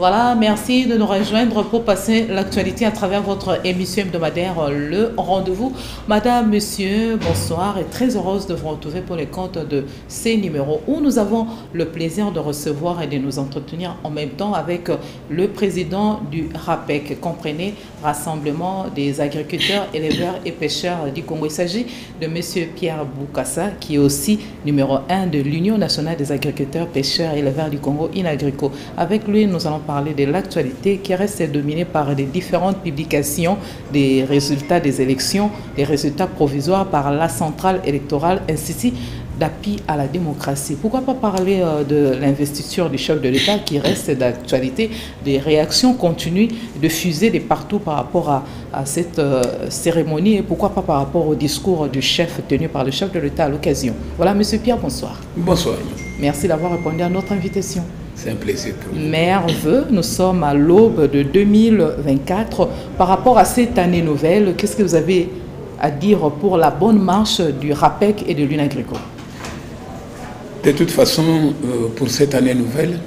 Voilà, merci de nous rejoindre pour passer l'actualité à travers votre émission hebdomadaire Le Rendez-vous. Madame, monsieur, bonsoir et très heureuse de vous retrouver pour les comptes de ces numéros où nous avons le plaisir de recevoir et de nous entretenir en même temps avec le président du RAPEC, comprenez, Rassemblement des agriculteurs, éleveurs et pêcheurs du Congo. Il s'agit de monsieur Pierre Boukassa qui est aussi numéro 1 de l'Union nationale des agriculteurs, pêcheurs et éleveurs du Congo, INAGRICO. Avec lui, nous allons parler de l'actualité qui reste dominée par les différentes publications des résultats des élections, les résultats provisoires par la centrale électorale, ainsi d'appui à la démocratie. Pourquoi pas parler de l'investiture du chef de l'État qui reste d'actualité, des réactions continues de fusées de partout par rapport à cette cérémonie et pourquoi pas par rapport au discours du chef tenu par le chef de l'État à l'occasion. Voilà, monsieur Pierre, bonsoir. Bonsoir. Merci d'avoir répondu à notre invitation. C'est un plaisir pour vous. Maire vœu, nous sommes à l'aube de 2024. Par rapport à cette année nouvelle, qu'est-ce que vous avez à dire pour la bonne marche du RAPEC et de l'UNAGRICO? De toute façon, pour cette année nouvelle,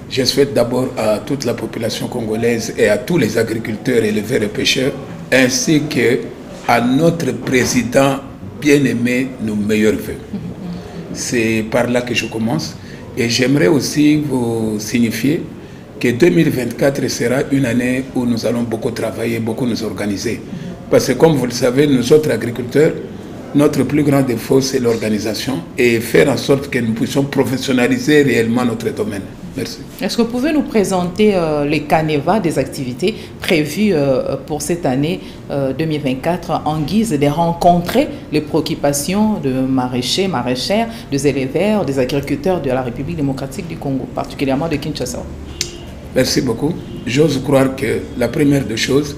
je souhaite d'abord à toute la population congolaise et à tous les agriculteurs, éleveurs et pêcheurs, ainsi qu'à notre président bien-aimé, nos meilleurs vœux. C'est par là que je commence. Et j'aimerais aussi vous signifier que 2024 sera une année où nous allons beaucoup travailler, beaucoup nous organiser. Parce que comme vous le savez, nous autres agriculteurs, notre plus grand défaut, c'est l'organisation et faire en sorte que nous puissions professionnaliser réellement notre domaine. Merci. Est-ce que vous pouvez nous présenter les canevas des activités prévues pour cette année 2024 en guise de rencontrer les préoccupations de maraîchers, maraîchères, des éleveurs, des agriculteurs de la République démocratique du Congo, particulièrement de Kinshasa? Merci beaucoup. J'ose croire que la première des choses,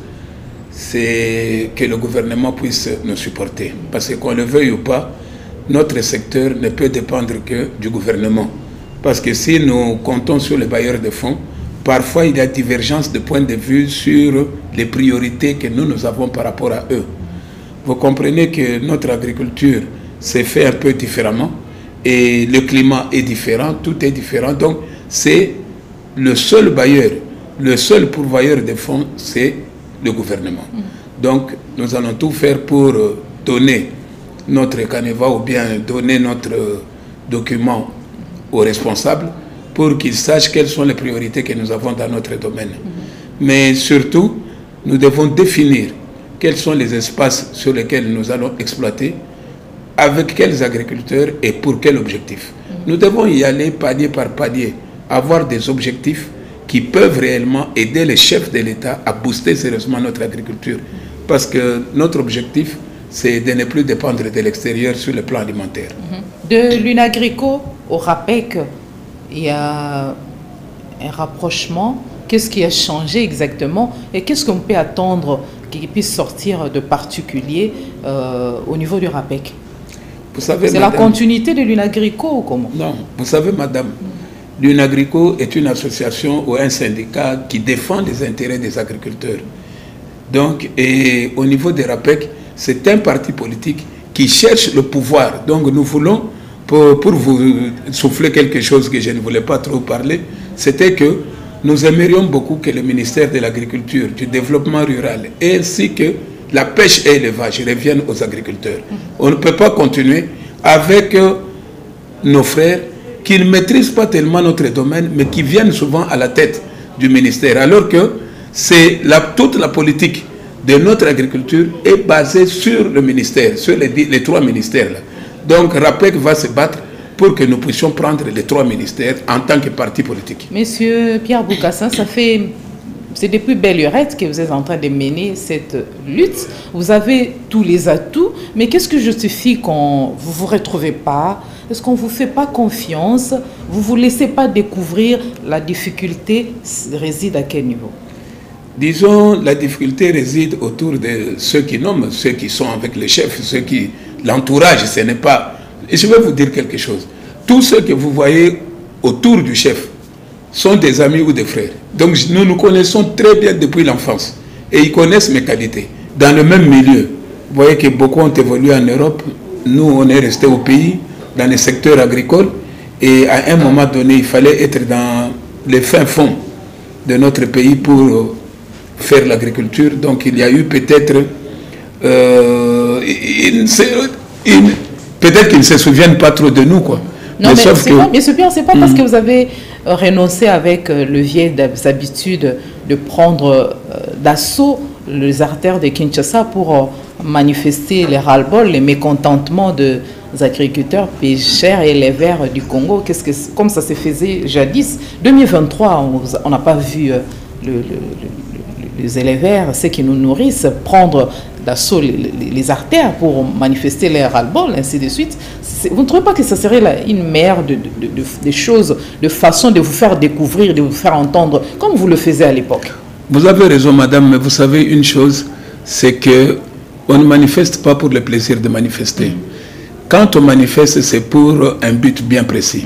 c'est que le gouvernement puisse nous supporter. Parce que qu'on le veuille ou pas, notre secteur ne peut dépendre que du gouvernement. Parce que si nous comptons sur les bailleurs de fonds, parfois il y a divergence de point de vue sur les priorités que nous avons par rapport à eux. Vous comprenez que notre agriculture s'est fait un peu différemment et le climat est différent, tout est différent. Donc c'est le seul bailleur, le seul pourvoyeur de fonds, c'est le gouvernement. Donc, nous allons tout faire pour donner notre canevas ou bien donner notre document aux responsables pour qu'ils sachent quelles sont les priorités que nous avons dans notre domaine. Mais surtout, nous devons définir quels sont les espaces sur lesquels nous allons exploiter, avec quels agriculteurs et pour quel objectif. Nous devons y aller palier par palier, avoir des objectifs qui peuvent réellement aider les chefs de l'État à booster sérieusement notre agriculture. Parce que notre objectif, c'est de ne plus dépendre de l'extérieur sur le plan alimentaire. De l'UNAGRICO au RAPEC, il y a un rapprochement. Qu'est-ce qui a changé exactement et qu'est-ce qu'on peut attendre qui puisse sortir de particulier au niveau du RAPEC? C'est la continuité de l'UNAGRICO ou comment? Non, vous savez, madame, l'UNAGRICO est une association ou un syndicat qui défend les intérêts des agriculteurs. Donc, et au niveau des RAPEC, c'est un parti politique qui cherche le pouvoir. Donc, nous voulons, pour vous souffler quelque chose que je ne voulais pas trop parler, c'était que nous aimerions beaucoup que le ministère de l'Agriculture, du Développement rural, ainsi que la pêche et l'élevage reviennent aux agriculteurs. On ne peut pas continuer avec nos frères qui ne maîtrisent pas tellement notre domaine, mais qui viennent souvent à la tête du ministère, alors que toute la politique de notre agriculture est basée sur le ministère, sur les trois ministères-là. Donc, RAPEC va se battre pour que nous puissions prendre les trois ministères en tant que parti politique. Monsieur Pierre Boukassa, c'est depuis belle lurette que vous êtes en train de mener cette lutte. Vous avez tous les atouts, mais qu'est-ce que justifie qu'on ne vous retrouvez pas? Est-ce qu'on ne vous fait pas confiance? Vous ne vous laissez pas découvrir la difficulté réside à quel niveau? Disons, la difficulté réside autour de ceux qui nomment, ceux qui sont avec les chefs, ceux qui l'entourage, ce n'est pas... Et je vais vous dire quelque chose. Tous ceux que vous voyez autour du chef sont des amis ou des frères. Donc nous nous connaissons très bien depuis l'enfance. Et ils connaissent mes qualités. Dans le même milieu. Vous voyez que beaucoup ont évolué en Europe. Nous, on est restés au pays, dans les secteurs agricoles. Et à un moment donné, il fallait être dans les fins fonds de notre pays pour faire l'agriculture. Donc il y a eu peut-être... peut-être qu'ils ne se souviennent pas trop de nous, quoi. Non, mais sauf que... Monsieur Pierre, c'est pas parce que vous avez renoncé avec le vieil habitudes de prendre d'assaut les artères de Kinshasa pour manifester les ras-le-bol, les mécontentements des agriculteurs, pêcheurs et éleveurs du Congo. Comme ça se faisait jadis. 2023, on n'a pas vu les éleveurs, ceux qui nous nourrissent, prendre d'assaut les artères pour manifester les ras-le-bol, ainsi de suite. Vous ne trouvez pas que ça serait une meilleure des choses, de façon de vous faire découvrir, de vous faire entendre, comme vous le faisiez à l'époque? Vous avez raison, madame, mais vous savez une chose, c'est que on ne manifeste pas pour le plaisir de manifester. Quand on manifeste, c'est pour un but bien précis.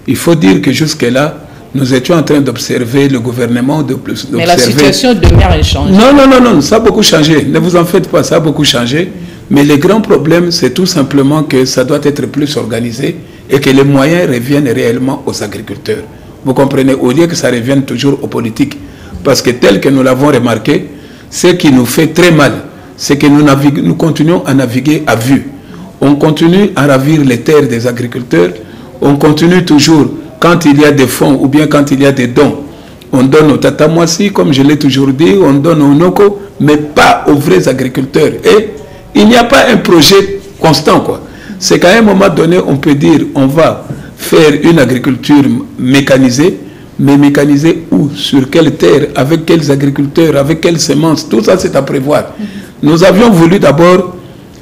Il faut dire que jusque-là, nous étions en train d'observer le gouvernement, mais la situation demeure inchangée. Non, ça a beaucoup changé. Ne vous en faites pas, ça a beaucoup changé. Mais le grand problème, c'est tout simplement que ça doit être plus organisé et que les moyens reviennent réellement aux agriculteurs. Vous comprenez, au lieu que ça revienne toujours aux politiques. Parce que tel que nous l'avons remarqué, ce qui nous fait très mal, c'est que nous continuons à naviguer à vue. On continue à ravir les terres des agriculteurs. On continue toujours, quand il y a des fonds ou bien quand il y a des dons, on donne aux Tatamouassi, comme je l'ai toujours dit, on donne aux Noko, mais pas aux vrais agriculteurs. Et il n'y a pas un projet constant, quoi. C'est qu'à un moment donné, on peut dire, on va faire une agriculture mécanisée, mais mécanisée où? Sur quelle terre? Avec quels agriculteurs? Avec quelles semences? Tout ça, c'est à prévoir. Nous avions voulu d'abord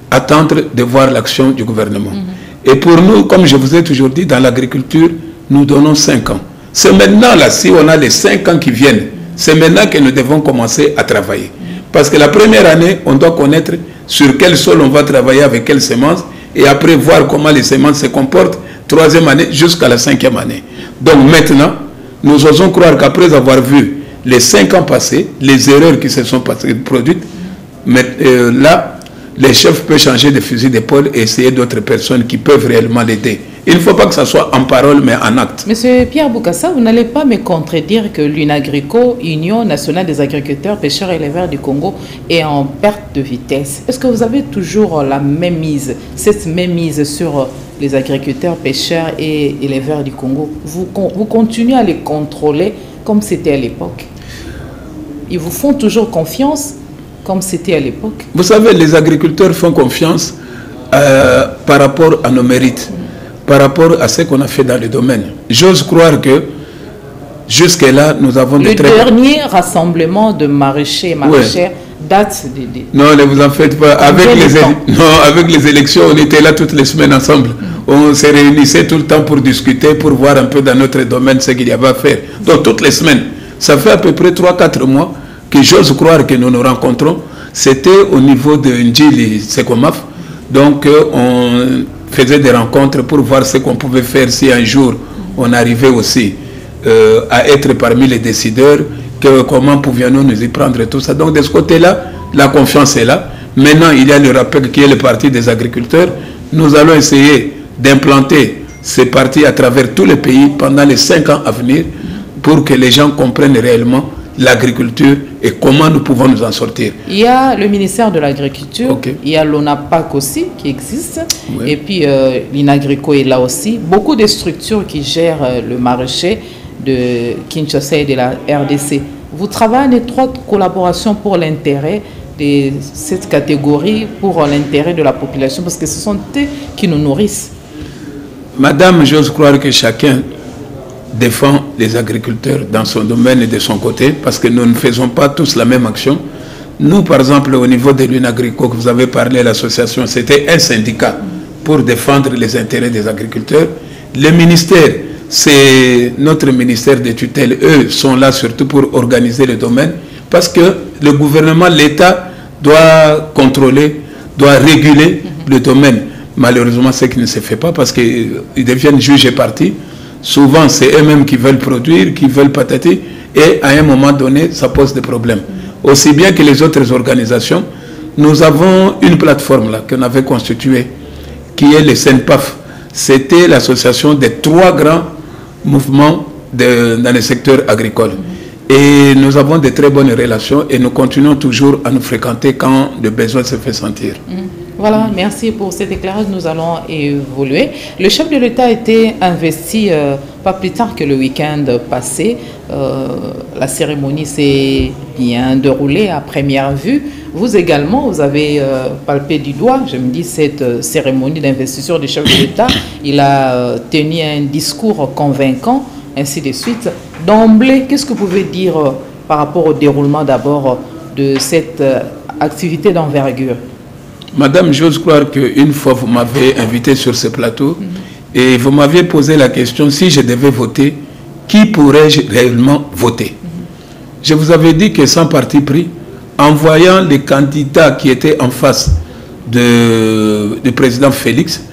attendre de voir l'action du gouvernement. Et pour nous, comme je vous ai toujours dit, dans l'agriculture, nous donnons 5 ans. C'est maintenant, là, si on a les 5 ans qui viennent, c'est maintenant que nous devons commencer à travailler. Parce que la première année, on doit connaître sur quel sol on va travailler, avec quelles semences, et après voir comment les semences se comportent, 3e année jusqu'à la 5e année. Donc maintenant, nous osons croire qu'après avoir vu les 5 ans passés, les erreurs qui se sont produites, mais, là, les chefs peuvent changer de fusil d'épaule et essayer d'autres personnes qui peuvent réellement l'aider. Il ne faut pas que ça soit en parole, mais en acte. Monsieur Pierre Boukassa, vous n'allez pas me contredire que l'UNAGRICO, Union nationale des agriculteurs, pêcheurs et éleveurs du Congo, est en perte de vitesse. Est-ce que vous avez toujours la même mise, cette même mise sur les agriculteurs, pêcheurs et éleveurs du Congo? Vous continuez à les contrôler comme c'était à l'époque? Ils vous font toujours confiance comme c'était à l'époque? Vous savez, les agriculteurs font confiance par rapport à nos mérites, par rapport à ce qu'on a fait dans le domaine. J'ose croire que jusque-là, nous avons le dernier rassemblement de maraîchers et maraîchères date de... Non, ne vous en faites pas. Avec les élections, on était là toutes les semaines ensemble. On se réunissait tout le temps pour discuter, pour voir un peu dans notre domaine ce qu'il y avait à faire. Donc toutes les semaines. Ça fait à peu près 3-4 mois que j'ose croire que nous nous rencontrons. C'était au niveau de Ndjili Sekomaf. Donc on faisait des rencontres pour voir ce qu'on pouvait faire si un jour on arrivait aussi à être parmi les décideurs, comment pouvions-nous nous y prendre et tout ça. Donc de ce côté-là, la confiance est là. Maintenant, il y a le RAPEC qui est le parti des agriculteurs. Nous allons essayer d'implanter ces partis à travers tous les pays pendant les 5 ans à venir pour que les gens comprennent réellement l'agriculture et comment nous pouvons nous en sortir. Il y a le ministère de l'Agriculture, il y a l'ONAPAC aussi qui existe, et puis l'INAGRICO est là aussi. Beaucoup de structures qui gèrent le maraîcher de Kinshasa et de la RDC. Vous travaillez en étroite collaboration pour l'intérêt de cette catégorie, pour l'intérêt de la population, parce que ce sont eux qui nous nourrissent. Madame, j'ose croire que chacun défend les agriculteurs dans son domaine et de son côté, parce que nous ne faisons pas tous la même action. Nous, par exemple, au niveau de l'UNAGRICO, que vous avez parlé, l'association, c'était un syndicat pour défendre les intérêts des agriculteurs. Le ministère, c'est notre ministère de tutelle. Eux sont là surtout pour organiser le domaine, parce que le gouvernement, l'État, doit contrôler, doit réguler le domaine. Malheureusement, ce qui ne se fait pas, parce qu'ils deviennent juges et partis. Souvent, c'est eux-mêmes qui veulent produire, qui veulent patater, et à un moment donné, ça pose des problèmes. Aussi bien que les autres organisations, nous avons une plateforme là qu'on avait constituée, qui est le SENPAF. C'était l'association des 3 grands mouvements dans le secteur agricole. Et nous avons de très bonnes relations et nous continuons toujours à nous fréquenter quand le besoin se fait sentir. Voilà, merci pour cet éclairage. Nous allons évoluer. Le chef de l'État a été investi pas plus tard que le week-end passé. La cérémonie s'est bien déroulée à première vue. Vous également, vous avez palpé du doigt, je me dis, cette cérémonie d'investiture du chef de l'État. Il a tenu un discours convaincant, ainsi de suite. D'emblée, qu'est-ce que vous pouvez dire par rapport au déroulement d'abord de cette activité d'envergure? Madame, j'ose croire qu'une fois vous m'avez invité sur ce plateau et vous m'aviez posé la question, si je devais voter, qui pourrais-je réellement voter? Je vous avais dit que sans parti pris, en voyant les candidats qui étaient en face du président Félix,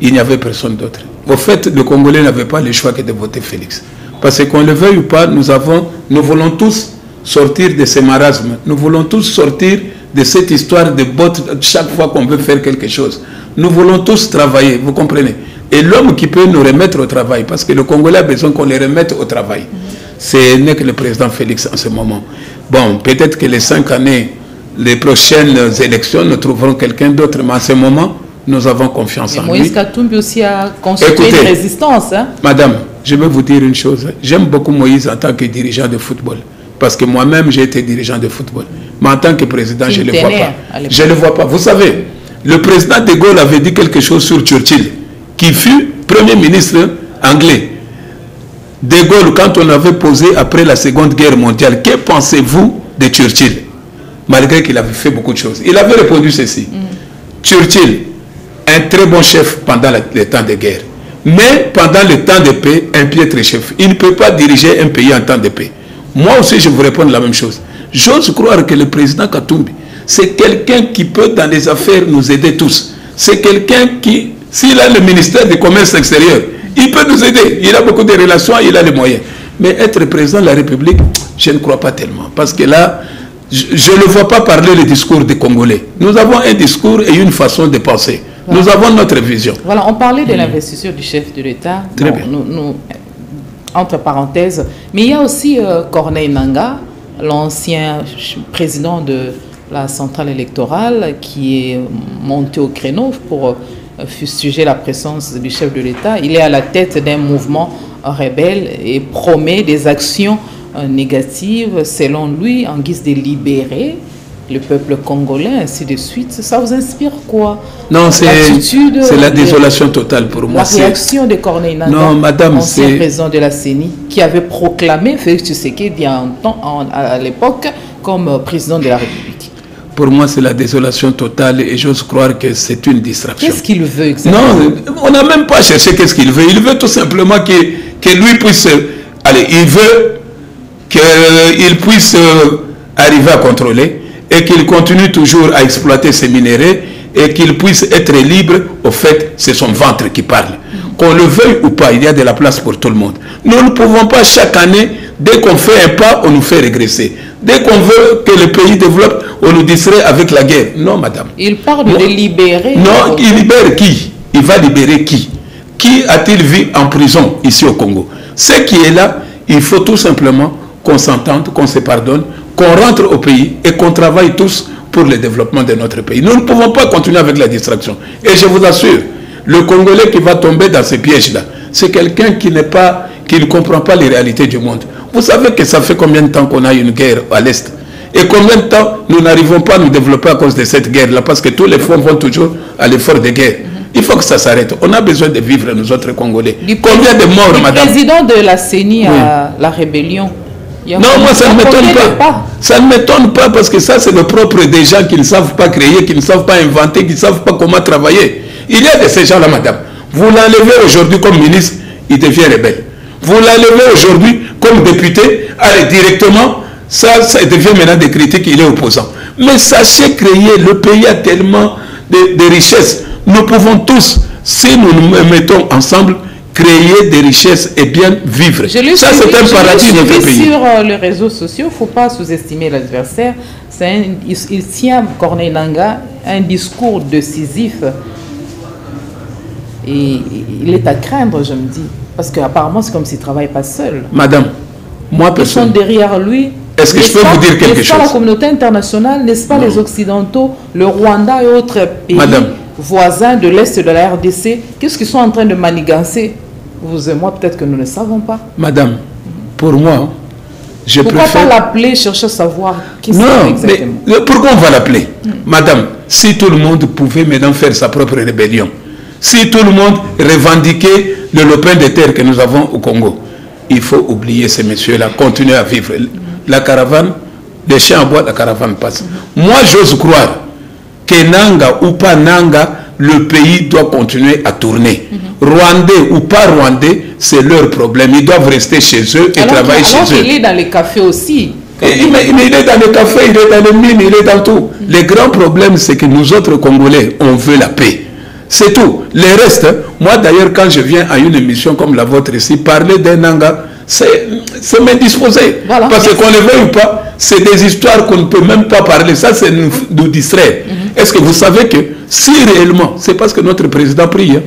il n'y avait personne d'autre. Au fait, le Congolais n'avait pas le choix que de voter Félix. Parce qu'on le veuille ou pas, nous voulons tous sortir de ces marasmes. Nous voulons tous sortir de cette histoire de botte chaque fois qu'on veut faire quelque chose. Nous voulons tous travailler, vous comprenez? Et l'homme qui peut nous remettre au travail, parce que le Congolais a besoin qu'on les remette au travail, ce n'est que le président Félix en ce moment. Bon, peut-être que les 5 années, les prochaines élections, nous trouverons quelqu'un d'autre, mais en ce moment, nous avons confiance en lui. Moïse Katumbi aussi a constitué une résistance. Hein? Madame, je vais vous dire une chose. J'aime beaucoup Moïse en tant que dirigeant de football. Parce que moi-même, j'ai été dirigeant de football. Mais en tant que président, je ne le vois pas. Je ne le vois pas. Vous savez, le président de Gaulle avait dit quelque chose sur Churchill, qui fut Premier ministre anglais. De Gaulle, quand on avait posé après la Seconde Guerre mondiale, que pensez-vous de Churchill? Malgré qu'il avait fait beaucoup de choses. Il avait répondu ceci. Churchill, un très bon chef pendant le temps de guerre. Mais pendant le temps de paix, un piètre chef. Il ne peut pas diriger un pays en temps de paix. Moi aussi, je vous réponds la même chose. J'ose croire que le président Katumbi, c'est quelqu'un qui peut, dans les affaires, nous aider tous. C'est quelqu'un qui, s'il a le ministère du Commerce extérieur, il peut nous aider. Il a beaucoup de relations, il a les moyens. Mais être président de la République, je ne crois pas tellement. Parce que là, je ne le vois pas parler le discours des Congolais. Nous avons un discours et une façon de penser. Voilà. Nous avons notre vision. Voilà, on parlait de l'investiture du chef de l'État. Très bien. Entre parenthèses. Mais il y a aussi Corneille Nangaa, l'ancien président de la centrale électorale, qui est monté au créneau pour fustiger la présence du chef de l'État. Il est à la tête d'un mouvement rebelle et promet des actions négatives, selon lui, en guise de libérer le peuple congolais, ainsi de suite. Ça vous inspire quoi? Non, c'est la désolation totale pour moi. La réaction de Corneille Nangaa, ancien président de la CENI, qui avait proclamé Félix Tshisekedi à l'époque comme président de la République. Pour moi, c'est la désolation totale et j'ose croire que c'est une distraction. Qu'est-ce qu'il veut exactement? Non, on n'a même pas cherché qu'est-ce qu'il veut. Il veut tout simplement que lui puisse... Allez, il veut qu'il puisse arriver à contrôler et qu'il continue toujours à exploiter ses minéraux et qu'il puisse être libre. Au fait, c'est son ventre qui parle. Qu'on le veuille ou pas, il y a de la place pour tout le monde. Nous ne pouvons pas chaque année, dès qu'on fait un pas, on nous fait régresser. Dès qu'on veut que le pays développe, on nous distrait avec la guerre. Non, madame. Il parle de libérer. Non, il libère qui? Il va libérer qui? Qui a-t-il vu en prison ici au Congo? Ce qui est là, il faut tout simplement qu'on s'entende, qu'on se pardonne, qu'on rentre au pays et qu'on travaille tous pour le développement de notre pays. Nous ne pouvons pas continuer avec la distraction. Et je vous assure, le Congolais qui va tomber dans ces pièges-là, c'est quelqu'un qui ne comprend pas les réalités du monde. Vous savez que ça fait combien de temps qu'on a une guerre à l'Est? Et combien de temps nous n'arrivons pas à nous développer à cause de cette guerre-là? Parce que tous les fonds vont toujours à l'effort de guerre. Il faut que ça s'arrête. On a besoin de vivre, nous autres Congolais. Combien de morts, madame? Le président de la CENI à la rébellion. Non, moi ça ne m'étonne pas. Ça ne m'étonne pas parce que ça c'est le propre des gens qui ne savent pas créer, qui ne savent pas inventer, qui ne savent pas comment travailler. Il y a de ces gens-là, madame. Vous l'enlevez aujourd'hui comme ministre, il devient rebelle. Vous l'enlevez aujourd'hui comme député, allez directement, ça devient maintenant des critiques, il est opposant. Mais sachez créer, le pays a tellement de richesses. Nous pouvons tous, si nous nous mettons ensemble, créer des richesses et bien vivre. Ça, c'est un paradis de notre pays. Sur les réseaux sociaux, il ne faut pas sous-estimer l'adversaire. Il tient, Corneille Nangaa, un discours décisif. Et il est à craindre, je me dis. Parce qu'apparemment, c'est comme s'il ne travaille pas seul. Madame, Moi, Ils sont derrière lui. Est-ce que je peux vous dire quelque chose? N'est-ce pas la communauté internationale, n'est-ce pas les Occidentaux, le Rwanda et autres pays voisins de l'Est de la RDC? Qu'est-ce qu'ils sont en train de manigancer? Vous et moi, peut-être que nous ne savons pas. Madame, pour moi, je pourquoi préfère... pas l'appeler, chercher à savoir qui c'est exactement? Mais pourquoi on va l'appeler? Madame, si tout le monde pouvait maintenant faire sa propre rébellion, si tout le monde revendiquait le lopin de terre que nous avons au Congo, il faut oublier ces messieurs-là, continuer à vivre. La caravane, les chiens à bois, la caravane passe. Moi, j'ose croire que Nanga ou pas Nanga, le pays doit continuer à tourner. Rwandais ou pas Rwandais, c'est leur problème. Ils doivent rester chez eux et travailler chez eux. Il est dans les cafés aussi. Il est dans les cafés, il est dans les mines, il est dans tout. Le grand problème, c'est que nous autres Congolais, on veut la paix. C'est tout. Les restes, moi d'ailleurs, quand je viens à une émission comme la vôtre ici, parler d'un Nanga, c'est m'indisposer. Voilà. Parce qu'on le veuille ou pas, c'est des histoires qu'on ne peut même pas parler. Ça, c'est nous distraire. Est-ce que vous savez que si réellement, c'est parce que notre président prie, hein,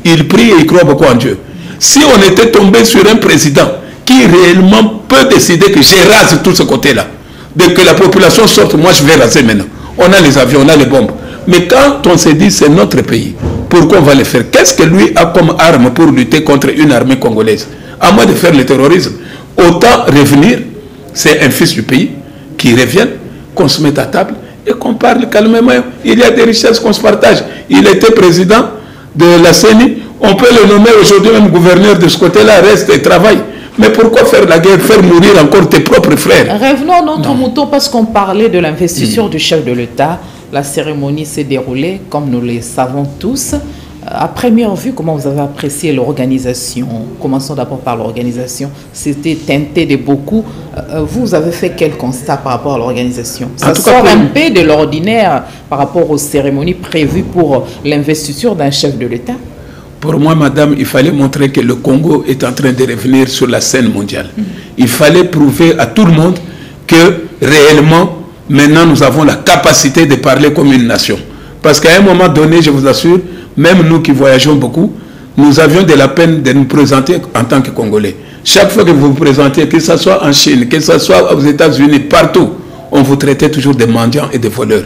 il prie et il croit beaucoup en Dieu. Si on était tombé sur un président qui réellement peut décider que je rase tout ce côté-là, dès que la population sorte, moi je vais raser maintenant. On a les avions, on a les bombes. Mais quand on se dit c'est notre pays, pourquoi on va le faire? Qu'est-ce que lui a comme arme pour lutter contre une armée congolaise? À moins de faire le terrorisme. Autant revenir, c'est un fils du pays qui revienne, qu'on se mette à table et qu'on parle calmement. Il y a des richesses qu'on se partage. Il était président de la CENI, on peut le nommer aujourd'hui même gouverneur de ce côté-là, reste et travaille. Mais pourquoi faire la guerre, faire mourir encore tes propres frères? Revenons à notre mouton parce qu'on parlait de l'investiture du chef de l'État. La cérémonie s'est déroulée, comme nous le savons tous. À première vue, comment vous avez apprécié l'organisation? Commençons d'abord par l'organisation. C'était teinté de beaucoup. Vous avez fait quel constat par rapport à l'organisation? Ça sort un peu de l'ordinaire par rapport aux cérémonies prévues pour l'investiture d'un chef de l'État? Pour moi, madame, il fallait montrer que le Congo est en train de revenir sur la scène mondiale. Il fallait prouver à tout le monde que réellement, maintenant, nous avons la capacité de parler comme une nation. Parce qu'à un moment donné, je vous assure, même nous qui voyageons beaucoup, nous avions de la peine de nous présenter en tant que Congolais. Chaque fois que vous vous présentez, que ce soit en Chine, que ce soit aux États-Unis, partout, on vous traitait toujours de mendiants et de voleurs.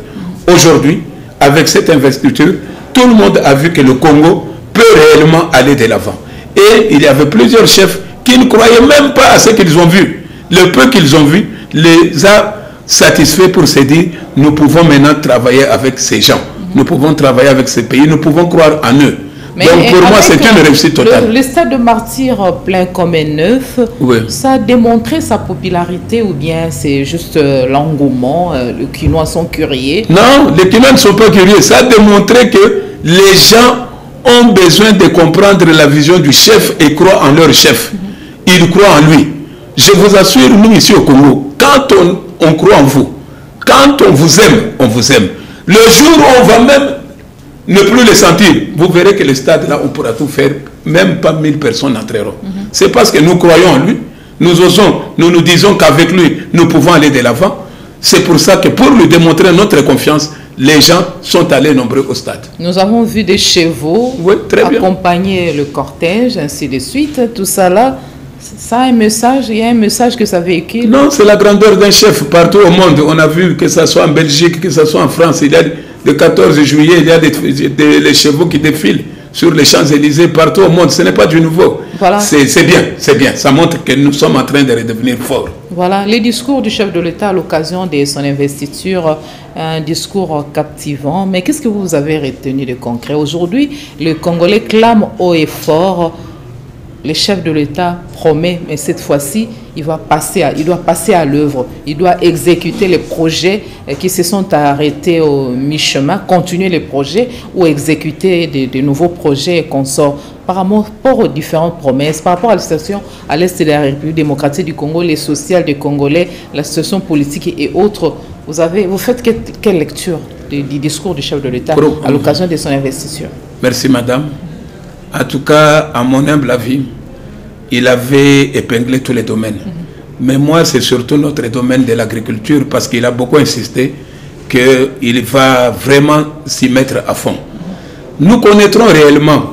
Aujourd'hui, avec cette investiture, tout le monde a vu que le Congo peut réellement aller de l'avant. Et il y avait plusieurs chefs qui ne croyaient même pas à ce qu'ils ont vu. Le peu qu'ils ont vu les a satisfaits pour se dire, nous pouvons maintenant travailler avec ces gens. Nous pouvons travailler avec ces pays, nous pouvons croire en eux. Mais donc pour moi, c'est une réussite totale. Le stade de martyr plein comme un neuf, ça a démontré sa popularité ou bien c'est juste l'engouement, les Quinois sont curieux? Non, les Quinois ne sont pas curieux. Ça a démontré que les gens ont besoin de comprendre la vision du chef et croient en leur chef. Ils croient en lui. Je vous assure, nous ici au Congo, quand on croit en vous, quand on vous aime, le jour où on va même ne plus le sentir, vous verrez que le stade là, on pourra tout faire, même pas 1000 personnes entreront. C'est parce que nous croyons en lui, nous osons, nous disons qu'avec lui, nous pouvons aller de l'avant. C'est pour ça que pour lui démontrer notre confiance, les gens sont allés nombreux au stade. Nous avons vu des chevaux accompagner le cortège, ainsi de suite, tout ça là. Ça a un message, il y a un message que ça véhicule? Non, c'est la grandeur d'un chef partout au monde. On a vu que ce soit en Belgique, que ce soit en France. Il y a le 14 juillet, il y a les chevaux qui défilent sur les Champs-Élysées partout au monde. Ce n'est pas du nouveau. Voilà. C'est bien, c'est bien. Ça montre que nous sommes en train de redevenir forts. Voilà, les discours du chef de l'État à l'occasion de son investiture, un discours captivant. Mais qu'est-ce que vous avez retenu de concret? Aujourd'hui, le Congolais clame haut et fort. Le chef de l'État promet, mais cette fois-ci, il doit passer à l'œuvre. Il doit exécuter les projets qui se sont arrêtés au mi-chemin, continuer les projets ou exécuter de nouveaux projets et consorts. Par rapport aux différentes promesses, par rapport à la situation à l'Est de la République démocratique du Congo, les sociales des Congolais, la situation politique et autres, vous faites quelle lecture du discours du chef de l'État à l'occasion de son investiture? Merci madame. En tout cas, à mon humble avis, il avait épinglé tous les domaines. Mais moi, c'est surtout notre domaine de l'agriculture parce qu'il a beaucoup insisté qu'il va vraiment s'y mettre à fond. Nous connaîtrons réellement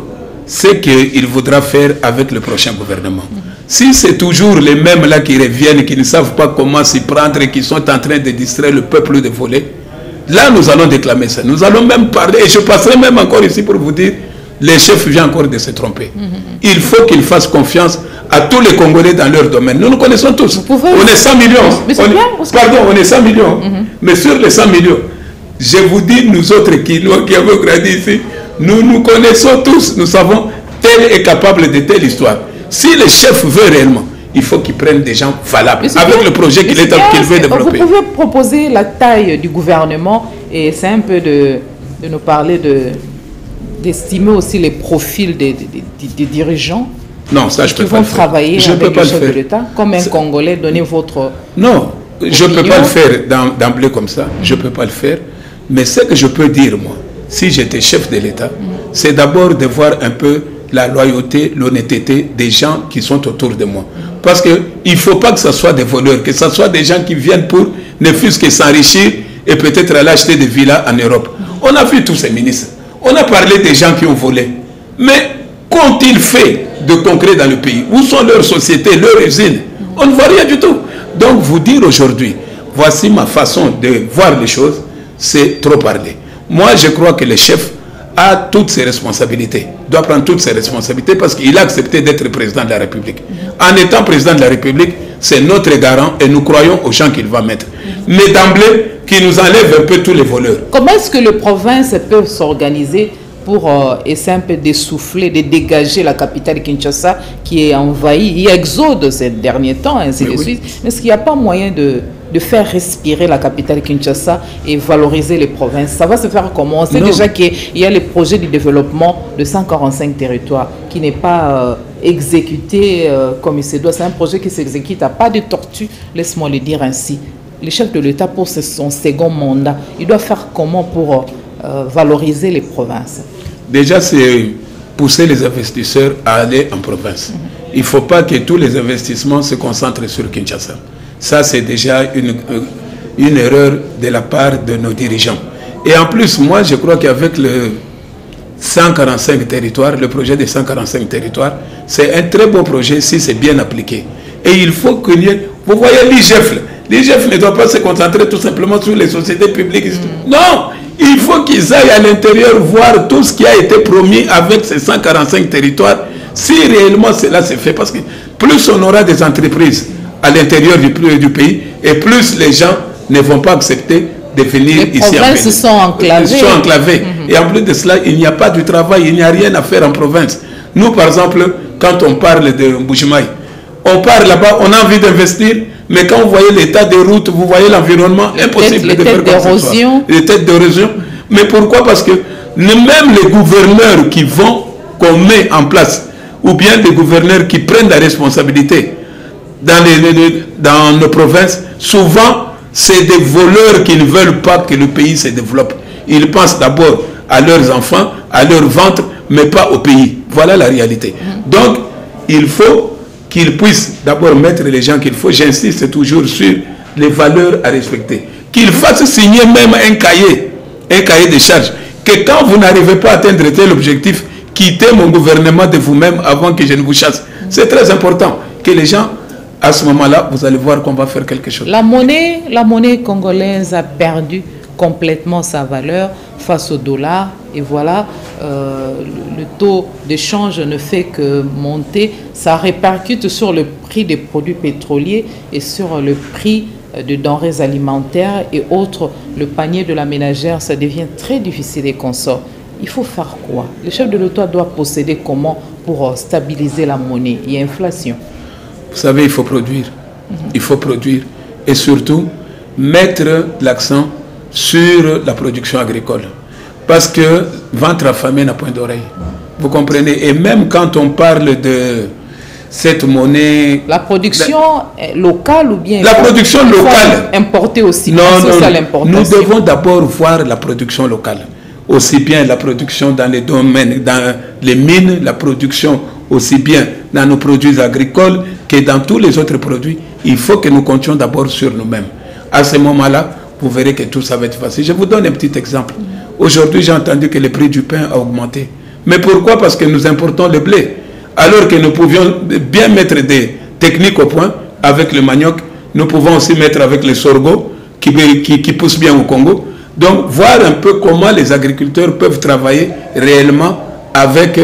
ce qu'il voudra faire avec le prochain gouvernement. Si c'est toujours les mêmes là qui reviennent, qui ne savent pas comment s'y prendre et qui sont en train de distraire le peuple de voler, là nous allons déclamer ça. Nous allons même parler, et je passerai même encore ici pour vous dire, les chefs viennent encore de se tromper. Il faut qu'ils fassent confiance à tous les Congolais dans leur domaine. Nous nous connaissons tous. On est 100 millions. On est 100 millions. Mais sur les 100 millions, je vous dis, nous autres qui avons grandi ici, nous nous connaissons tous. Nous savons tel est capable de telle histoire. Si le chef veut réellement, il faut qu'il prenne des gens valables avec le projet qu'il veut développer. Vous pouvez proposer la taille du gouvernement et c'est un peu de nous parler d'estimer aussi les profils des dirigeants. Non, ça je peux pas le faire. Travailler avec le chef de l'État, comme un Congolais, donner votre... Non, je ne peux pas le faire d'emblée comme ça. Je ne peux pas le faire. Mais ce que je peux dire, moi, si j'étais chef de l'État, c'est d'abord de voir un peu la loyauté, l'honnêteté des gens qui sont autour de moi. Parce qu'il ne faut pas que ce soit des voleurs, que ce soit des gens qui viennent pour ne fût-ce que s'enrichir et peut-être aller acheter des villas en Europe. On a vu tous ces ministres. On a parlé des gens qui ont volé. Mais qu'ont-ils fait de concret dans le pays? Où sont leurs sociétés, leurs usines? On ne voit rien du tout. Donc vous dire aujourd'hui, voici ma façon de voir les choses, c'est trop parler. Moi je crois que le chef a toutes ses responsabilités, doit prendre toutes ses responsabilités parce qu'il a accepté d'être président de la République. En étant président de la République, c'est notre garant et nous croyons aux gens qu'il va mettre. Mais d'emblée, qu'il nous enlève un peu tous les voleurs. Comment est-ce que les provinces peuvent s'organiser pour essayer un peu d'essouffler, de dégager la capitale Kinshasa qui est envahie? Il y a exode ces derniers temps, ainsi de suite. Mais est-ce qu'il n'y a pas moyen de faire respirer la capitale Kinshasa et valoriser les provinces? Ça va se faire comment? On sait déjà qu'il y a le projet de développement de 145 territoires qui n'est pas exécuté comme il se doit. C'est un projet qui s'exécute à pas de tortue, laisse-moi le dire ainsi. Le chef de l'État, pour son second mandat, il doit faire comment pour valoriser les provinces? Déjà, c'est pousser les investisseurs à aller en province. Il ne faut pas que tous les investissements se concentrent sur Kinshasa. Ça, c'est déjà une erreur de la part de nos dirigeants. Et en plus, moi, je crois qu'avec le 145 territoires, le projet des 145 territoires, c'est un très beau projet si c'est bien appliqué. Et il faut qu'il y ait... Vous voyez l'IGF, l'IGF ne doit pas se concentrer tout simplement sur les sociétés publiques. Non, il faut qu'ils aillent à l'intérieur voir tout ce qui a été promis avec ces 145 territoires, si réellement cela se fait. Parce que plus on aura des entreprises à l'intérieur du pays, et plus les gens ne vont pas accepter de venir ici. Les provinces sont enclavées. Et en plus de cela, il n'y a pas de travail, il n'y a rien à faire en province. Nous, par exemple, quand on parle de Mbujimaï, on part là-bas, on a envie d'investir, mais quand vous voyez l'état des routes, vous voyez l'environnement, impossible de faire comme ça. Les têtes d'érosion. Mais pourquoi? Parce que même les gouverneurs qui vont, qu'on met en place, ou bien les gouverneurs qui prennent la responsabilité dans nos provinces, souvent, c'est des voleurs qui ne veulent pas que le pays se développe. Ils pensent d'abord à leurs enfants, à leur ventre, mais pas au pays. Voilà la réalité. Donc, il faut qu'ils puissent d'abord mettre les gens qu'il faut. J'insiste toujours sur les valeurs à respecter. Qu'ils fassent signer même un cahier de charges. Que quand vous n'arrivez pas à atteindre tel objectif, quittez mon gouvernement de vous-même avant que je ne vous chasse. C'est très important que les gens, à ce moment-là, vous allez voir qu'on va faire quelque chose. La monnaie congolaise a perdu complètement sa valeur face au dollar. Et voilà, le taux d'échange ne fait que monter. Ça répercute sur le prix des produits pétroliers et sur le prix de denrées alimentaires et autres. Le panier de la ménagère, ça devient très difficile et consort. Il faut faire quoi? Le chef de l'État doit procéder comment pour stabiliser la monnaie? Il y a inflation. Vous savez, il faut produire. Il faut produire. Et surtout, mettre l'accent sur la production agricole. Parce que ventre affamé n'a point d'oreille. Vous comprenez? Et même quand on parle de cette monnaie... La production locale ou bien... La production locale. Importer aussi. Non, nous devons d'abord voir la production locale. Aussi bien la production dans les domaines, dans les mines, la production aussi bien dans nos produits agricoles que dans tous les autres produits. Il faut que nous comptions d'abord sur nous-mêmes. À ce moment-là, vous verrez que tout ça va être facile. Je vous donne un petit exemple. Aujourd'hui, j'ai entendu que le prix du pain a augmenté. Mais pourquoi? Parce que nous importons le blé. Alors que nous pouvions bien mettre des techniques au point avec le manioc, nous pouvons aussi mettre avec le sorgho qui pousse bien au Congo. Donc, voir un peu comment les agriculteurs peuvent travailler réellement avec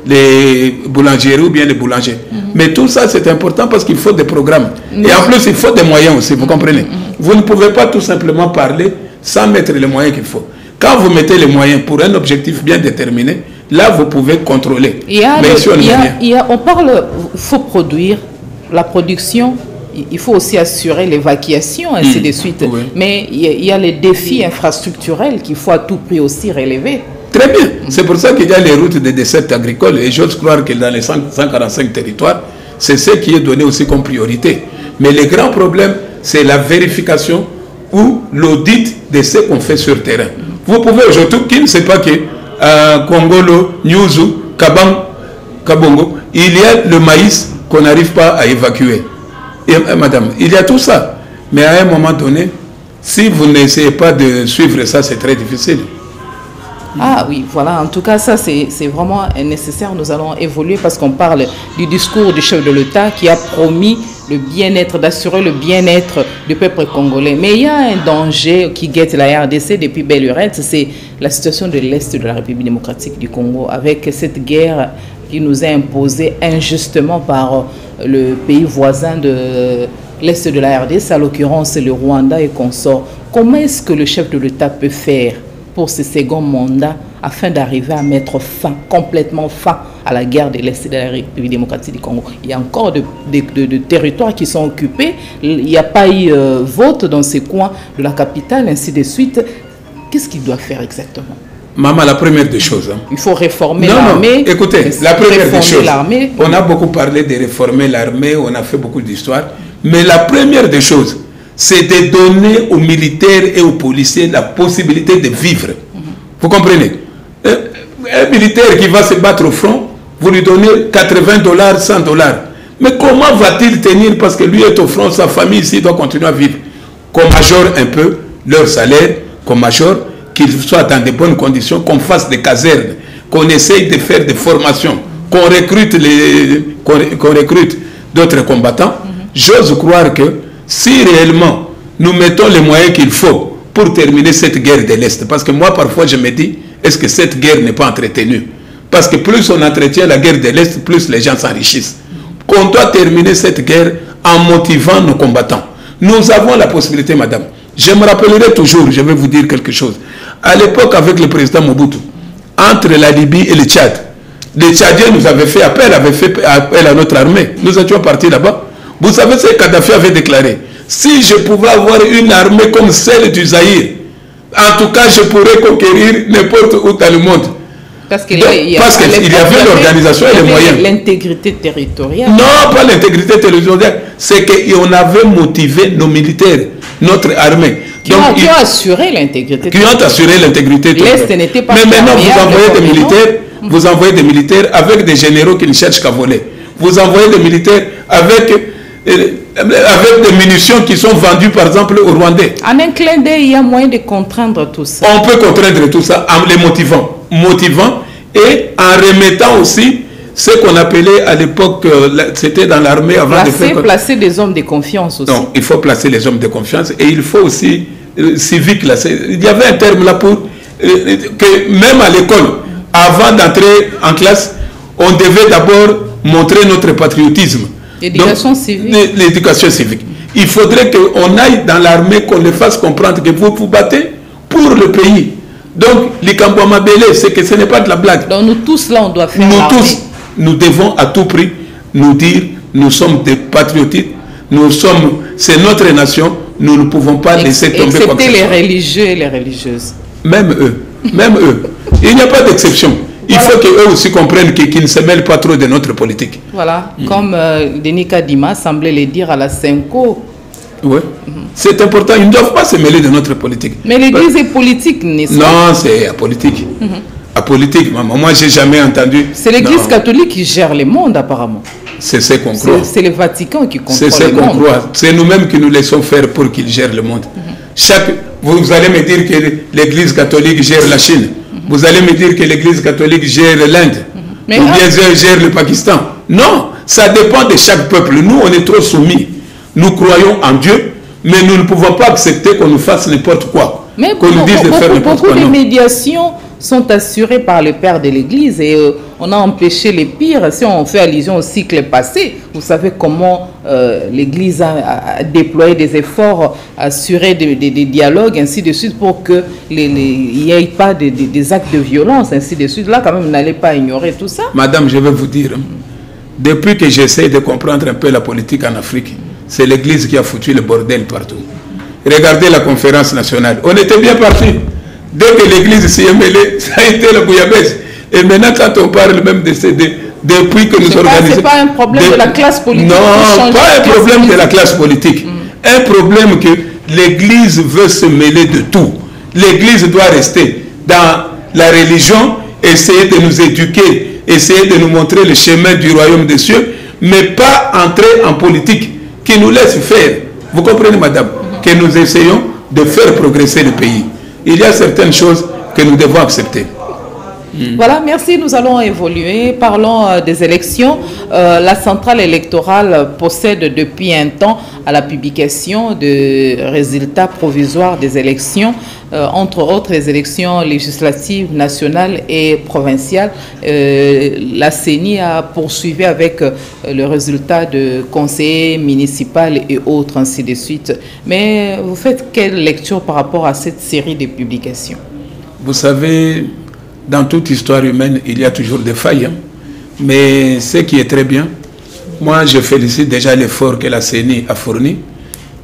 les boulangeries ou bien les boulangers. Mais tout ça, c'est important parce qu'il faut des programmes. Et en plus, il faut des moyens aussi, vous comprenez. Vous ne pouvez pas tout simplement parler sans mettre les moyens qu'il faut. Quand vous mettez les moyens pour un objectif bien déterminé, là, vous pouvez contrôler. On parle, il faut produire, la production, il faut aussi assurer l'évacuation, ainsi de suite. Oui. Mais il y a les défis infrastructurels qu'il faut à tout prix aussi relever. Très bien. C'est pour ça qu'il y a les routes de dessert agricole. Et j'ose croire que dans les 145 territoires, c'est ce qui est donné aussi comme priorité. Mais le grand problème, c'est la vérification ou l'audit de ce qu'on fait sur terrain. Vous pouvez aujourd'hui, qui ne sait pas que Congolo, Nyuzu, Kabongo, il y a le maïs qu'on n'arrive pas à évacuer. Et, madame, il y a tout ça. Mais à un moment donné, si vous n'essayez pas de suivre ça, c'est très difficile. Ah oui, voilà, en tout cas, ça c'est vraiment nécessaire. Nous allons évoluer parce qu'on parle du discours du chef de l'État qui a promis le bien-être, d'assurer le bien-être du peuple congolais. Mais il y a un danger qui guette la RDC depuis belle lurette, c'est la situation de l'Est de la République démocratique du Congo, avec cette guerre qui nous est imposée injustement par le pays voisin de l'Est de la RDC, à l'occurrence le Rwanda et consorts. Comment est-ce que le chef de l'État peut faire pour ce second mandat afin d'arriver à mettre fin, complètement fin à la guerre de l'Est de la République démocratique du Congo? Il y a encore de territoires qui sont occupés, il n'y a pas eu vote dans ces coins de la capitale, ainsi de suite. Qu'est-ce qu'il doit faire exactement? Maman, la première des choses. Il faut réformer l'armée. Non, écoutez, la première des choses, on a beaucoup parlé de réformer l'armée, on a fait beaucoup d'histoires, mais la première des choses, c'est de donner aux militaires et aux policiers la possibilité de vivre. Vous comprenez? Un militaire qui va se battre au front, vous lui donnez $80, $100. Mais comment va-t-il tenir parce que lui est au front, sa famille ici doit continuer à vivre? Qu'on majore un peu leur salaire, qu'on majore, qu'ils soient dans de bonnes conditions, qu'on fasse des casernes, qu'on essaye de faire des formations, qu'on recrute d'autres combattants. J'ose croire que si réellement nous mettons les moyens qu'il faut pour terminer cette guerre de l'Est, parce que moi parfois je me dis, est-ce que cette guerre n'est pas entretenue? Parce que plus on entretient la guerre de l'Est, plus les gens s'enrichissent. On doit terminer cette guerre en motivant nos combattants. Nous avons la possibilité, madame. Je me rappellerai toujours, je vais vous dire quelque chose. À l'époque, avec le président Mobutu, entre la Libye et le Tchad, les Tchadiens nous avaient fait appel à notre armée. Nous étions partis là-bas. Vous savez ce que Kadhafi avait déclaré? Si je pouvais avoir une armée comme celle du Zaïre, en tout cas, je pourrais conquérir n'importe où dans le monde. Parce qu'il y avait l'organisation et les moyens. L'intégrité territoriale. Non, pas l'intégrité territoriale. C'est qu'on avait motivé nos militaires, notre armée. Qui ont assuré l'intégrité territoriale. Qui ont assuré l'intégrité territoriale. L'Est n'était pas. Mais maintenant, vous envoyez des militaires avec des généraux qui ne cherchent qu'à voler. Vous envoyez des militaires avec des munitions qui sont vendues par exemple aux Rwandais. En un clin d'œil, il y a moyen de contraindre tout ça. On peut contraindre tout ça en les motivant et en remettant aussi ce qu'on appelait à l'époque, c'était dans l'armée avant de faire... Placer des hommes de confiance aussi. Non, il faut placer les hommes de confiance et il faut aussi civique. Là, il y avait un terme là pour que même à l'école, avant d'entrer en classe, on devait d'abord montrer notre patriotisme. L'éducation civique. L'éducation civique. Il faudrait qu'on aille dans l'armée, qu'on les fasse comprendre que vous vous battez pour le pays. Donc, l'Ikambo Mabele, c'est que ce n'est pas de la blague. Donc, nous tous là, on doit faire Nous tous, nous devons à tout prix nous dire, nous sommes des patriotes, c'est notre nation, nous ne pouvons pas laisser tomber quoi que ce soit. Excepté les religieux et les religieuses. Même eux. Il n'y a pas d'exception. Il faut qu'eux aussi comprennent qu'ils ne se mêlent pas trop de notre politique. Voilà, comme Denis Kadima semblait le dire à la Senko. Oui, c'est important. Ils ne doivent pas se mêler de notre politique. Mais l'église est politique, n'est-ce pas? Non, c'est apolitique. Apolitique, maman. Moi, je n'ai jamais entendu. C'est l'église catholique qui gère le monde, apparemment. C'est ce qu'on croit. C'est le Vatican qui contrôle le monde. C'est ce qu'on croit. C'est nous-mêmes qui nous laissons faire pour qu'il gère le monde. Vous allez me dire que l'église catholique gère la Chine. Vous allez me dire que l'église catholique gère l'Inde. Ou bien gère le Pakistan. Non, ça dépend de chaque peuple. Nous, on est trop soumis. Nous croyons en Dieu, mais nous ne pouvons pas accepter qu'on nous fasse n'importe quoi. Mais qu'on nous dise de faire n'importe quoi. Beaucoup de médiations sont assurées par le père de l'Église et on a empêché les pires. Si on fait allusion au cycle passé, vous savez comment l'Église a déployé des efforts, assuré des dialogues, ainsi de suite, pour qu'il n'y ait pas des actes de violence, ainsi de suite. Là, quand même, vous n'allez pas ignorer tout ça. Madame, je vais vous dire, depuis que j'essaie de comprendre un peu la politique en Afrique, c'est l'Église qui a foutu le bordel partout. Regardez la conférence nationale. On était bien parti. Dès que l'Église s'y est mêlée, ça a été la bouillabaisse. Et maintenant, quand on parle même de CD, depuis que nous organisons... Ce n'est pas un problème de la classe politique. Non, pas un problème de la classe politique. Un problème que l'Église veut se mêler de tout. L'Église doit rester dans la religion, essayer de nous éduquer, essayer de nous montrer le chemin du royaume des cieux, mais pas entrer en politique qui nous laisse faire. Vous comprenez, madame, que nous essayons de faire progresser le pays. Il y a certaines choses que nous devons accepter. Voilà, merci. Nous allons évoluer. Parlons des élections. La centrale électorale procède depuis un temps à la publication de résultats provisoires des élections, entre autres les élections législatives, nationales et provinciales. La CENI a poursuivi avec le résultat de conseillers municipaux et autres, ainsi de suite. Mais vous faites quelle lecture par rapport à cette série de publications? Vous savez, dans toute histoire humaine, il y a toujours des failles. Hein. Mais ce qui est très bien, moi je félicite déjà l'effort que la CENI a fourni.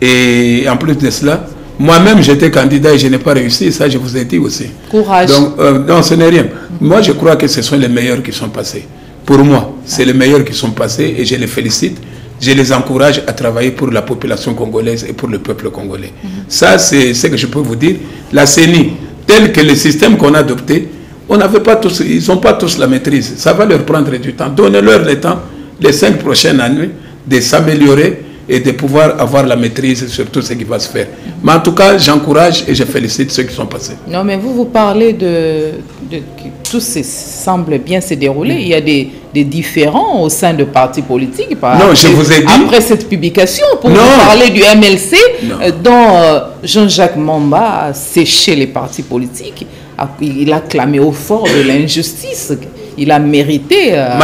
Et en plus de cela, moi-même j'étais candidat et je n'ai pas réussi, ça je vous ai dit aussi. Courage. Donc, non, ce n'est rien. Moi je crois que ce sont les meilleurs qui sont passés. Pour moi, c'est les meilleurs qui sont passés et je les félicite. Je les encourage à travailler pour la population congolaise et pour le peuple congolais. Ça, c'est ce que je peux vous dire. La CENI, tel que le système qu'on a adopté, on n'avait pas tous, ils n'ont pas tous la maîtrise. Ça va leur prendre du temps. Donnez-leur le temps, les 5 prochaines années, de s'améliorer et de pouvoir avoir la maîtrise sur tout ce qui va se faire. Mais en tout cas, j'encourage et je félicite ceux qui sont passés. Non, mais vous parlez de tout semble bien se dérouler. Il y a des différends au sein de partis politiques. Non, je vous ai dit... Après cette publication, pour vous parler du MLC, dont Jean-Jacques Mamba a séché les partis politiques, il a clamé au fort de l'injustice. Il a mérité à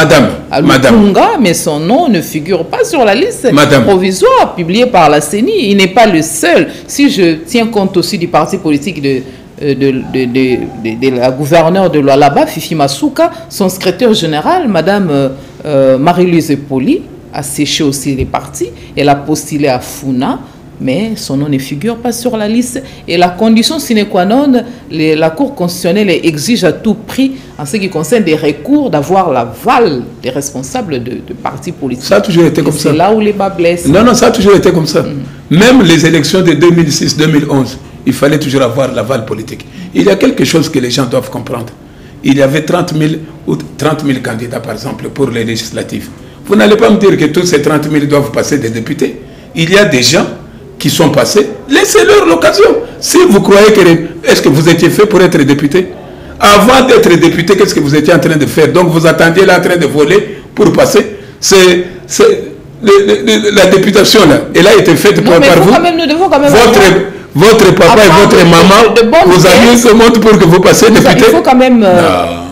Lukunga, mais son nom ne figure pas sur la liste provisoire publiée par la CENI. Il n'est pas le seul. Si je tiens compte aussi du parti politique de la gouverneure de Lualaba, Fifi Masuka, son secrétaire général, Madame Marie-Louise Poli, a séché aussi les partis. Elle a postulé à Funa, mais son nom ne figure pas sur la liste. Et la condition sine qua non, la Cour constitutionnelle exige à tout prix, en ce qui concerne des recours, d'avoir l'aval des responsables de partis politiques. Ça a toujours été comme ça. C'est là où les bas blessent. Non, non, ça a toujours été comme ça. Même les élections de 2006-2011, il fallait toujours avoir l'aval politique. Il y a quelque chose que les gens doivent comprendre. Il y avait 30 000 candidats, par exemple, pour les législatives. Vous n'allez pas me dire que tous ces 30 000 doivent passer des députés. Il y a des gens qui sont passés, laissez-leur l'occasion. Si vous croyez que... Est-ce que vous étiez fait pour être député? Avant d'être député, qu'est-ce que vous étiez en train de faire? Donc vous attendiez là en train de voler pour passer. La députation là, elle a été faite par vous. Votre papa et votre maman, vos amis se montrent pour que vous passiez député. Il faut quand même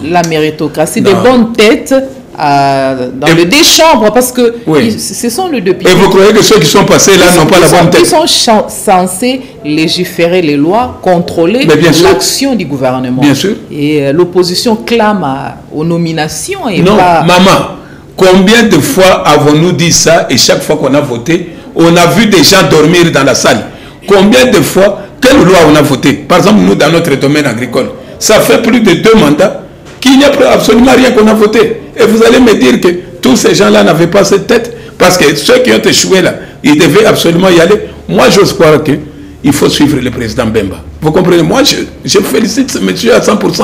la méritocratie, de bonnes têtes dans les deux chambres, parce que ce sont les députés. Et vous croyez que ceux qui sont passés là n'ont pas la bonne tête? Ils sont censés légiférer les lois, contrôler l'action du gouvernement. Bien sûr. Et l'opposition clame aux nominations. Et non, maman, combien de fois avons-nous dit ça et chaque fois qu'on a voté, on a vu des gens dormir dans la salle? Combien de fois, quelle loi on a voté? Par exemple, nous, dans notre domaine agricole, ça fait plus de 2 mandats qu'il n'y a absolument rien qu'on a voté. Et vous allez me dire que tous ces gens-là n'avaient pas cette tête, parce que ceux qui ont échoué là, ils devaient absolument y aller. Moi, j'ose croire qu'il faut suivre le président Bemba. Vous comprenez? Moi, je félicite ce monsieur à 100%.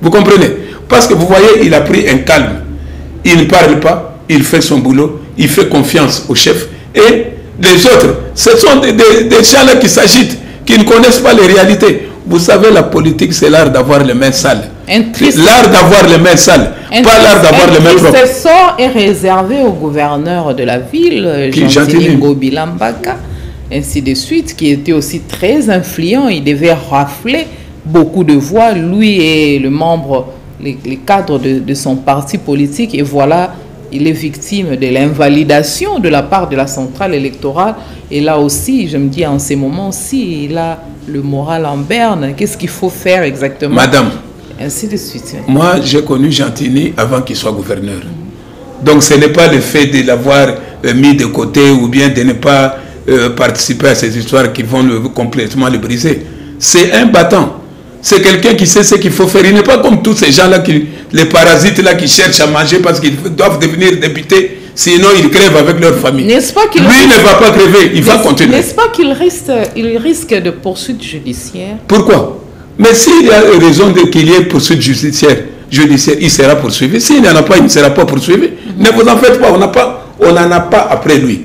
Vous comprenez? Parce que vous voyez, il a pris un calme. Il ne parle pas, il fait son boulot, il fait confiance au chef. Et les autres, ce sont des gens-là qui s'agitent, qui ne connaissent pas les réalités. Vous savez, la politique, c'est l'art d'avoir les mains sales. L'art d'avoir les mains sales, pas l'art d'avoir les mains propres. Ce sort est réservé au gouverneur de la ville, Gentini Ngobi Lambaka, ainsi de suite, qui était aussi très influent. Il devait rafler beaucoup de voix, lui et le membre, les cadres de son parti politique. Et voilà, il est victime de l'invalidation de la part de la centrale électorale. Et là aussi, je me dis, en ces moments-ci, il a le moral en berne. Qu'est-ce qu'il faut faire exactement? Madame, ainsi de suite. Moi, j'ai connu Gentini avant qu'il soit gouverneur. Donc, ce n'est pas le fait de l'avoir mis de côté ou bien de ne pas participer à ces histoires qui vont complètement le briser. C'est un battant. C'est quelqu'un qui sait ce qu'il faut faire. Il n'est pas comme tous ces gens-là, les parasites là qui cherchent à manger parce qu'ils doivent devenir députés. Sinon, ils crèvent avec leur famille. N'est-ce pas qu'il Lui ne va pas crever, il va continuer. N'est-ce pas qu'il risque de poursuites judiciaires? Pourquoi? Mais s'il y a raison qu'il y ait poursuite judiciaire, il sera poursuivi. S'il n'y en a pas, il ne sera pas poursuivi. Ne vous en faites pas, on n'en a pas après lui.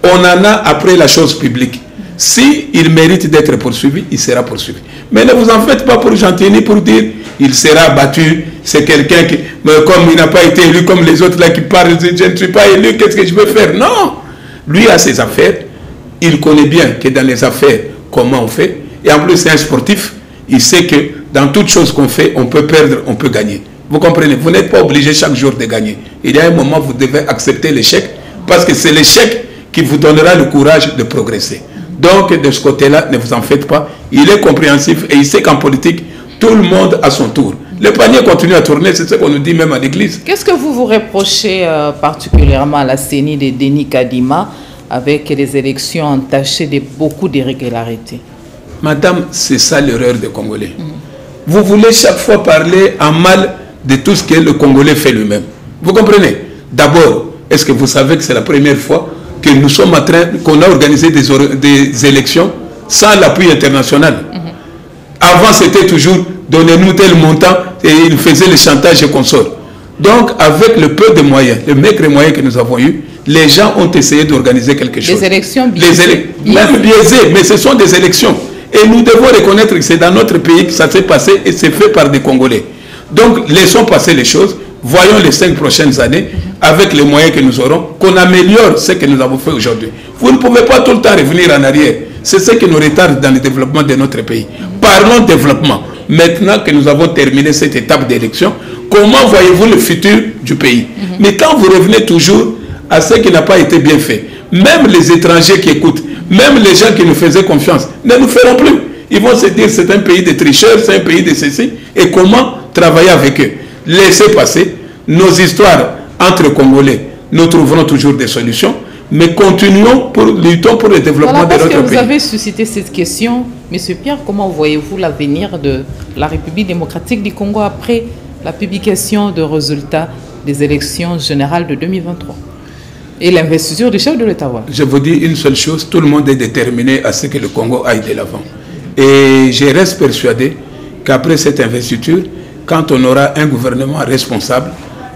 On en a après la chose publique. S'il mérite d'être poursuivi, il sera poursuivi. Mais ne vous en faites pas pour Gentini pour dire il sera battu. C'est quelqu'un qui, comme il n'a pas été élu comme les autres là qui parlent, je ne suis pas élu, qu'est-ce que je veux faire? Non. Lui a ses affaires. Il connaît bien que dans les affaires, comment on fait. Et en plus, c'est un sportif. Il sait que dans toute chose qu'on fait, on peut perdre, on peut gagner. Vous comprenez? Vous n'êtes pas obligé chaque jour de gagner. Il y a un moment où vous devez accepter l'échec parce que c'est l'échec qui vous donnera le courage de progresser. Donc, de ce côté-là, ne vous en faites pas. Il est compréhensif et il sait qu'en politique, tout le monde a son tour. Le panier continue à tourner, c'est ce qu'on nous dit même à l'église. Qu'est-ce que vous reprochez particulièrement à la CENI de Denis Kadima avec les élections entachées de beaucoup d'irrégularités? Madame, c'est ça l'erreur des Congolais. Vous voulez chaque fois parler en mal de tout ce que le Congolais fait lui-même. Vous comprenez? D'abord, est-ce que vous savez que c'est la première fois que nous sommes en train, qu'on a organisé des élections sans l'appui international? Avant, c'était toujours donnez-nous tel montant et ils faisaient le chantage et consorts. Donc, avec le peu de moyens, le maigre moyens que nous avons eu, les gens ont essayé d'organiser quelque chose. Des élections même biaisées, mais ce sont des élections. Et nous devons reconnaître que c'est dans notre pays que ça s'est passé et c'est fait par des Congolais. Donc, laissons passer les choses. Voyons les 5 prochaines années, avec les moyens que nous aurons, qu'on améliore ce que nous avons fait aujourd'hui. Vous ne pouvez pas tout le temps revenir en arrière. C'est ce qui nous retarde dans le développement de notre pays. Parlons développement. Maintenant que nous avons terminé cette étape d'élection, comment voyez-vous le futur du pays? Mais quand vous revenez toujours à ce qui n'a pas été bien fait, même les étrangers qui écoutent, même les gens qui nous faisaient confiance, ne nous feront plus. Ils vont se dire c'est un pays de tricheurs, c'est un pays de ceci. Et comment travailler avec eux? Laissez passer nos histoires entre Congolais. Nous trouverons toujours des solutions. Mais continuons, luttons pour le développement de notre pays. Vous avez suscité cette question, M. Pierre, comment voyez-vous l'avenir de la République démocratique du Congo après la publication de résultats des élections générales de 2023 et l'investiture du chef de l'État? Je vous dis une seule chose, tout le monde est déterminé à ce que le Congo aille de l'avant. Et je reste persuadé qu'après cette investiture, quand on aura un gouvernement responsable,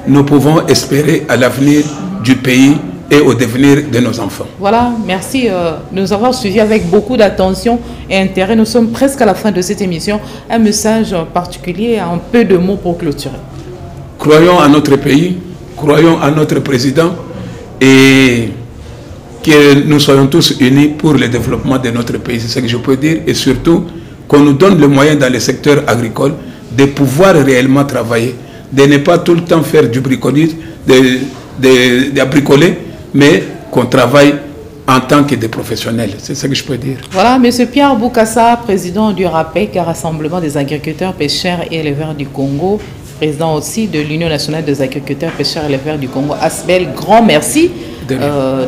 nous pouvons espérer à l'avenir du pays et au devenir de nos enfants. Voilà, merci de nous avoir suivis avec beaucoup d'attention et intérêt. Nous sommes presque à la fin de cette émission. Un message particulier, un peu de mots pour clôturer. Croyons à notre pays, croyons à notre président et que nous soyons tous unis pour le développement de notre pays. C'est ce que je peux dire. Et surtout, qu'on nous donne le moyen dans le secteur agricole de pouvoir réellement travailler, de ne pas tout le temps faire du bricolage, de bricoler, mais qu'on travaille en tant que des professionnels. C'est ce que je peux dire. Voilà, M. Pierre Boukassa, président du RAPEC, Rassemblement des agriculteurs, pêcheurs et éleveurs du Congo, président aussi de l'Union nationale des agriculteurs, pêcheurs et éleveurs du Congo, ASBEL. Grand merci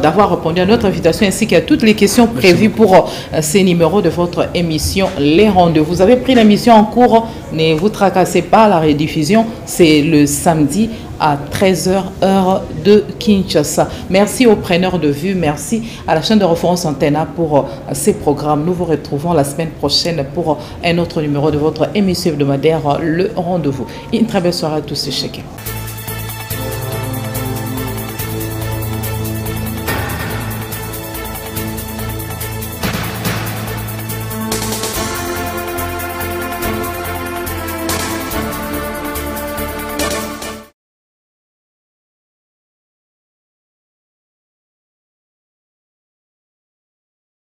d'avoir répondu à notre invitation ainsi qu'à toutes les questions prévues pour ces numéros de votre émission Les Rendez-vous. Vous avez pris l'émission en cours, ne vous tracassez pas, la rediffusion, c'est le samedi à 13h, heure de Kinshasa. Merci aux preneurs de vue, merci à la chaîne de référence Antena pour ces programmes. Nous vous retrouvons la semaine prochaine pour un autre numéro de votre émission hebdomadaire Le Rendez-vous. Une très belle soirée à tous et chacun.